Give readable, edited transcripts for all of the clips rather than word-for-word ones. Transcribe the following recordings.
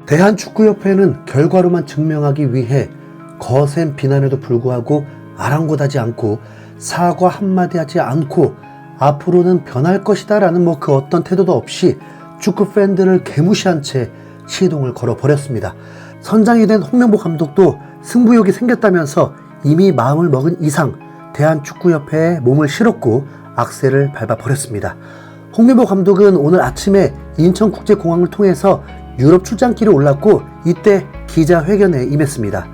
대한축구협회는 결과로만 증명하기 위해 거센 비난에도 불구하고 아랑곳하지 않고 사과 한마디 하지 않고 앞으로는 변할 것이다 라는 그 어떤 태도도 없이 축구 팬들을 개무시한 채 시동을 걸어버렸습니다. 선장이 된 홍명보 감독도 승부욕이 생겼다면서 이미 마음을 먹은 이상 대한축구협회에 몸을 실었고 악셀을 밟아버렸습니다. 홍명보 감독은 오늘 아침에 인천국제공항을 통해서 유럽 출장길에 올랐고 이때 기자회견에 임했습니다.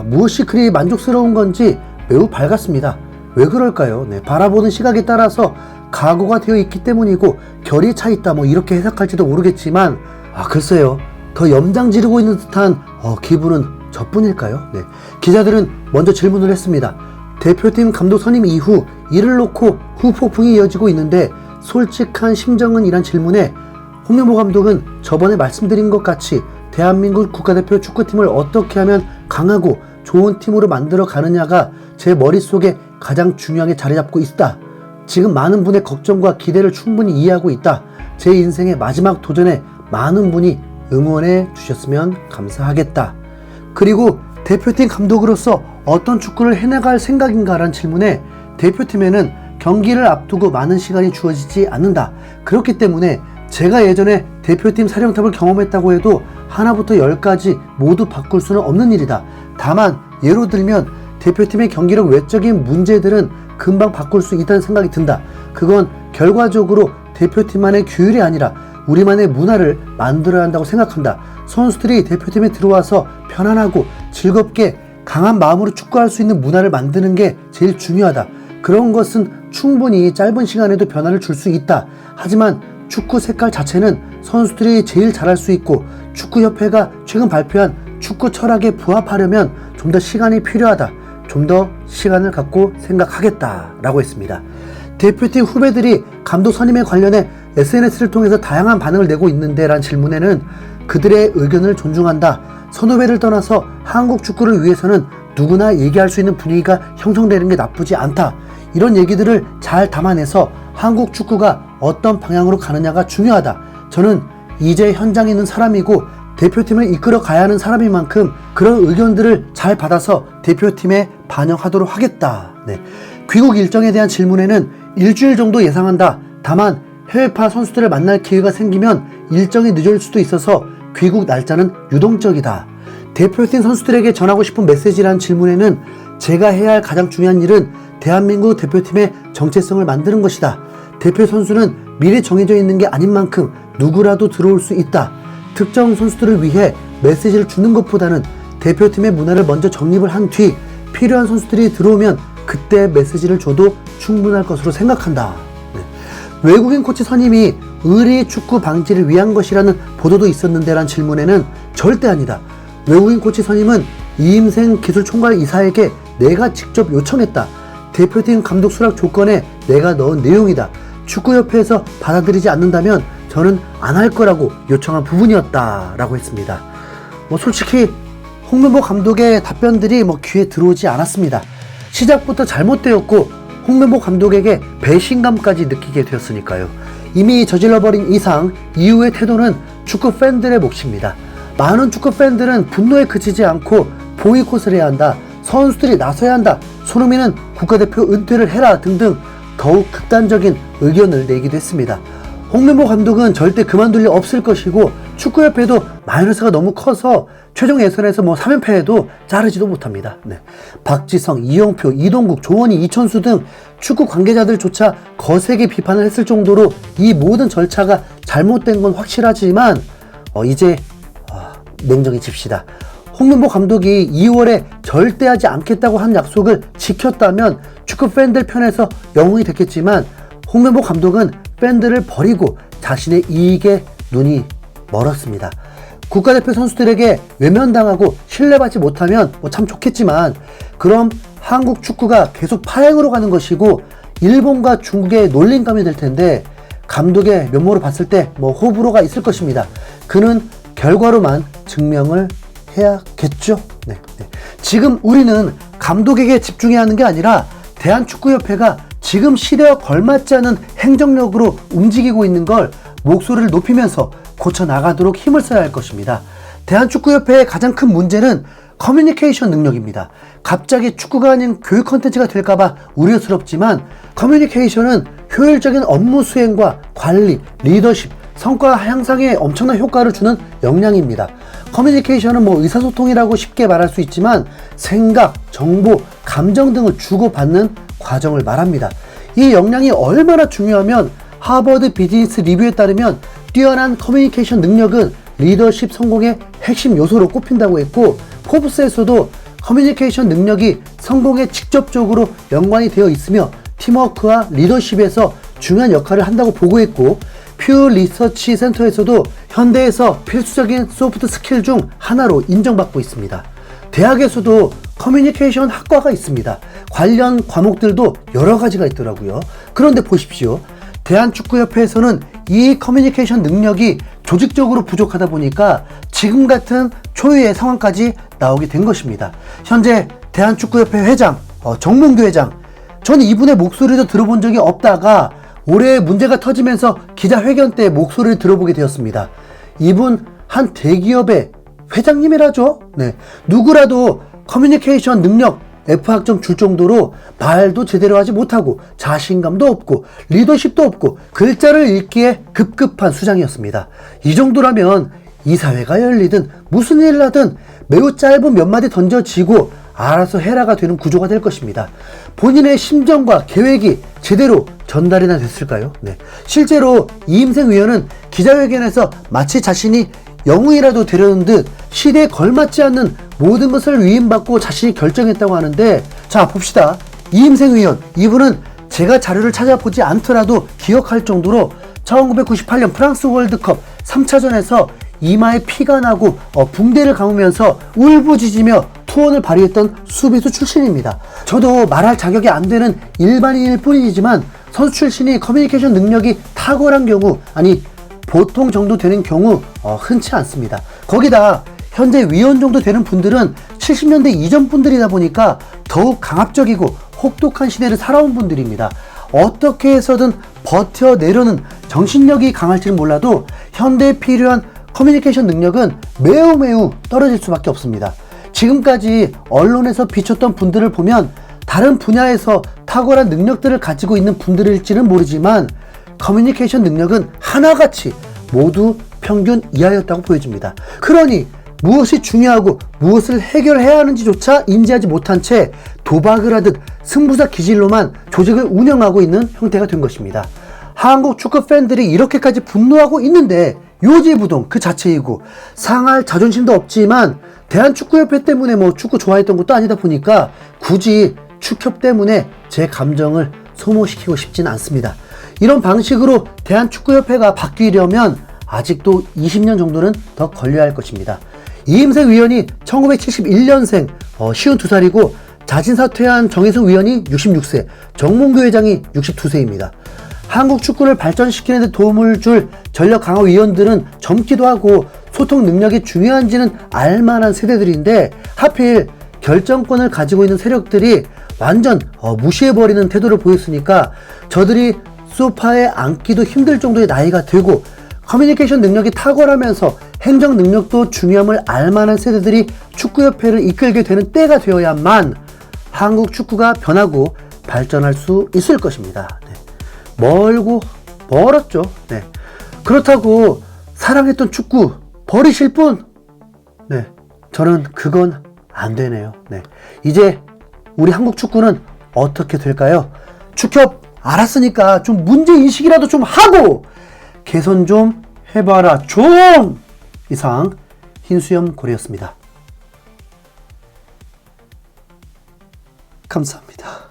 무엇이 그리 만족스러운 건지 매우 밝았습니다. 왜 그럴까요? 바라보는 시각에 따라서 각오가 되어 있기 때문이고 결이 차 있다 이렇게 해석할지도 모르겠지만 글쎄요, 더 염장 지르고 있는 듯한 기분은 저뿐일까요? 기자들은 먼저 질문을 했습니다. 대표팀 감독 선임 이후 이를 놓고 후폭풍이 이어지고 있는데 솔직한 심정은? 이란 질문에 홍명보 감독은 저번에 말씀드린 것 같이 대한민국 국가대표 축구팀을 어떻게 하면 강하고 좋은 팀으로 만들어 가느냐가 제 머릿속에 가장 중요하게 자리 잡고 있다. 지금 많은 분의 걱정과 기대를 충분히 이해하고 있다. 제 인생의 마지막 도전에 많은 분이 응원해 주셨으면 감사하겠다. 그리고 대표팀 감독으로서 어떤 축구를 해나갈 생각인가 라는 질문에 대표팀에는 경기를 앞두고 많은 시간이 주어지지 않는다. 그렇기 때문에 제가 예전에 대표팀 사령탑을 경험했다고 해도 하나부터 열까지 모두 바꿀 수는 없는 일이다. 다만 예로 들면 대표팀의 경기력 외적인 문제들은 금방 바꿀 수 있다는 생각이 든다. 그건 결과적으로 대표팀만의 규율이 아니라 우리만의 문화를 만들어야 한다고 생각한다. 선수들이 대표팀에 들어와서 편안하고 즐겁게 강한 마음으로 축구할 수 있는 문화를 만드는 게 제일 중요하다. 그런 것은 충분히 짧은 시간에도 변화를 줄 수 있다. 하지만 축구 색깔 자체는 선수들이 제일 잘할 수 있고 축구협회가 최근 발표한 축구 철학에 부합하려면 좀 더 시간이 필요하다. 좀 더 시간을 갖고 생각하겠다 라고 했습니다. 대표팀 후배들이 감독 선임에 관련해 SNS를 통해서 다양한 반응을 내고 있는데 라는 질문에는 그들의 의견을 존중한다. 선후배를 떠나서 한국 축구를 위해서는 누구나 얘기할 수 있는 분위기가 형성되는 게 나쁘지 않다. 이런 얘기들을 잘 담아내서 한국 축구가 어떤 방향으로 가느냐가 중요하다. 저는 이제 현장에 있는 사람이고 대표팀을 이끌어 가야 하는 사람인 만큼 그런 의견들을 잘 받아서 대표팀에 반영하도록 하겠다. 귀국 일정에 대한 질문에는 일주일 정도 예상한다. 다만 해외파 선수들을 만날 기회가 생기면 일정이 늦을 수도 있어서 귀국 날짜는 유동적이다. 대표팀 선수들에게 전하고 싶은 메시지라는 질문에는 제가 해야 할 가장 중요한 일은 대한민국 대표팀의 정체성을 만드는 것이다. 대표 선수는 미리 정해져 있는 게 아닌 만큼 누구라도 들어올 수 있다. 특정 선수들을 위해 메시지를 주는 것보다는 대표팀의 문화를 먼저 정립을 한 뒤 필요한 선수들이 들어오면 그때 메시지를 줘도 충분할 것으로 생각한다. 외국인 코치 선임이 의리 축구 방지를 위한 것이라는 보도도 있었는데 란 질문에는 절대 아니다. 외국인 코치 선임은 이임생 기술총괄 이사에게 내가 직접 요청했다. 대표팀 감독 수락 조건에 내가 넣은 내용이다. 축구협회에서 받아들이지 않는다면 저는 안 할 거라고 요청한 부분이었다 라고 했습니다. 솔직히 홍명보 감독의 답변들이 귀에 들어오지 않았습니다. 시작부터 잘못되었고 홍명보 감독에게 배신감까지 느끼게 되었으니까요. 이미 저질러버린 이상 이후의 태도는 축구 팬들의 몫입니다. 많은 축구 팬들은 분노에 그치지 않고 보이콧을 해야 한다. 선수들이 나서야 한다. 손흥민은 국가대표 은퇴를 해라 등등 더욱 극단적인 의견을 내기도 했습니다. 홍명보 감독은 절대 그만둘 일 없을 것이고 축구협회도 마이너스가 너무 커서 최종 예선에서 3연패해도 자르지도 못합니다. 박지성, 이영표, 이동국, 조원희, 이천수 등 축구 관계자들조차 거세게 비판을 했을 정도로 이 모든 절차가 잘못된 건 확실하지만 이제 냉정해집시다. 홍명보 감독이 2월에 절대 하지 않겠다고 한 약속을 지켰다면 축구 팬들 편에서 영웅이 됐겠지만 홍명보 감독은 팬들을 버리고 자신의 이익에 눈이 멀었습니다. 국가대표 선수들에게 외면당하고 신뢰받지 못하면 참 좋겠지만 그럼 한국 축구가 계속 파행으로 가는 것이고 일본과 중국의 놀림감이 될 텐데 감독의 면모를 봤을 때 호불호가 있을 것입니다. 그는 결과로만 증명을 해야겠죠. 지금 우리는 감독에게 집중해야 하는 게 아니라 대한축구협회가 지금 시대와 걸맞지 않은 행정력으로 움직이고 있는 걸 목소리를 높이면서 고쳐나가도록 힘을 써야 할 것입니다. 대한축구협회의 가장 큰 문제는 커뮤니케이션 능력입니다. 갑자기 축구가 아닌 교육 콘텐츠가 될까봐 우려스럽지만 커뮤니케이션은 효율적인 업무 수행과 관리, 리더십, 성과 향상에 엄청난 효과를 주는 역량입니다. 커뮤니케이션은 의사소통이라고 쉽게 말할 수 있지만 생각, 정보, 감정 등을 주고받는 과정을 말합니다. 이 역량이 얼마나 중요하면 하버드 비즈니스 리뷰에 따르면 뛰어난 커뮤니케이션 능력은 리더십 성공의 핵심 요소로 꼽힌다고 했고, 포브스에서도 커뮤니케이션 능력이 성공에 직접적으로 연관이 되어 있으며 팀워크와 리더십에서 중요한 역할을 한다고 보고했고, 퓨 리서치 센터에서도 현대에서 필수적인 소프트 스킬 중 하나로 인정받고 있습니다. 대학에서도 커뮤니케이션 학과가 있습니다. 관련 과목들도 여러 가지가 있더라고요. 그런데 보십시오. 대한축구협회에서는 이 커뮤니케이션 능력이 조직적으로 부족하다 보니까 지금 같은 초유의 상황까지 나오게 된 것입니다. 현재 대한축구협회 회장, 정몽규 회장, 전 이분의 목소리도 들어본 적이 없다가 올해 문제가 터지면서 기자회견 때 목소리를 들어보게 되었습니다. 이분 한 대기업의 회장님이라죠. 네, 누구라도 커뮤니케이션 능력 F학점 줄 정도로 말도 제대로 하지 못하고 자신감도 없고 리더십도 없고 글자를 읽기에 급급한 수장이었습니다. 이 정도라면 이 사회가 열리든 무슨 일을 하든 매우 짧은 몇 마디 던져지고 알아서 해라가 되는 구조가 될 것입니다. 본인의 심정과 계획이 제대로 전달이나 됐을까요? 네. 실제로 이임생 위원은 기자회견에서 마치 자신이 영웅이라도 되려는 듯 시대에 걸맞지 않는 모든 것을 위임받고 자신이 결정했다고 하는데, 자 봅시다. 이임생 위원, 이분은 제가 자료를 찾아보지 않더라도 기억할 정도로 1998년 프랑스 월드컵 3차전에서 이마에 피가 나고 붕대를 감으면서 울부짖으며 투혼을 발휘했던 수비수 출신입니다. 저도 말할 자격이 안 되는 일반인일 뿐이지만 선수 출신이 커뮤니케이션 능력이 탁월한 경우, 아니 보통 정도 되는 경우 흔치 않습니다. 거기다 현재 위원 정도 되는 분들은 70년대 이전 분들이다 보니까 더욱 강압적이고 혹독한 시대를 살아온 분들입니다. 어떻게 해서든 버텨내려는 정신력이 강할지는 몰라도 현대에 필요한 커뮤니케이션 능력은 매우 떨어질 수밖에 없습니다. 지금까지 언론에서 비췄던 분들을 보면 다른 분야에서 탁월한 능력들을 가지고 있는 분들일지는 모르지만 커뮤니케이션 능력은 하나같이 모두 평균 이하였다고 보여집니다. 그러니 무엇이 중요하고 무엇을 해결해야 하는지조차 인지하지 못한 채 도박을 하듯 승부사 기질로만 조직을 운영하고 있는 형태가 된 것입니다. 한국 축구 팬들이 이렇게까지 분노하고 있는데 요지부동 그 자체이고, 상할 자존심도 없지만 대한축구협회 때문에 축구 좋아했던 것도 아니다 보니까 굳이 축협 때문에 제 감정을 소모시키고 싶지는 않습니다. 이런 방식으로 대한축구협회가 바뀌려면 아직도 20년 정도는 더 걸려야 할 것입니다. 이임생 위원이 1971년생 52살이고 자진사퇴한 정혜승 위원이 66세, 정몽규 회장이 62세입니다. 한국 축구를 발전시키는 데 도움을 줄 전력 강화 위원들은 젊기도 하고 소통 능력이 중요한지는 알만한 세대들인데 하필 결정권을 가지고 있는 세력들이 완전 무시해버리는 태도를 보였으니까 저들이 소파에 앉기도 힘들 정도의 나이가 되고 커뮤니케이션 능력이 탁월하면서 행정 능력도 중요함을 알만한 세대들이 축구협회를 이끌게 되는 때가 되어야만 한국 축구가 변하고 발전할 수 있을 것입니다. 네. 멀었죠. 네. 그렇다고 사랑했던 축구 버리실 분? 네. 저는 그건 안 되네요. 네. 이제 우리 한국 축구는 어떻게 될까요? 축협 알았으니까 좀 문제인식이라도 좀 하고 개선 좀 해봐라 좀! 이상 흰수염 고래였습니다. 감사합니다.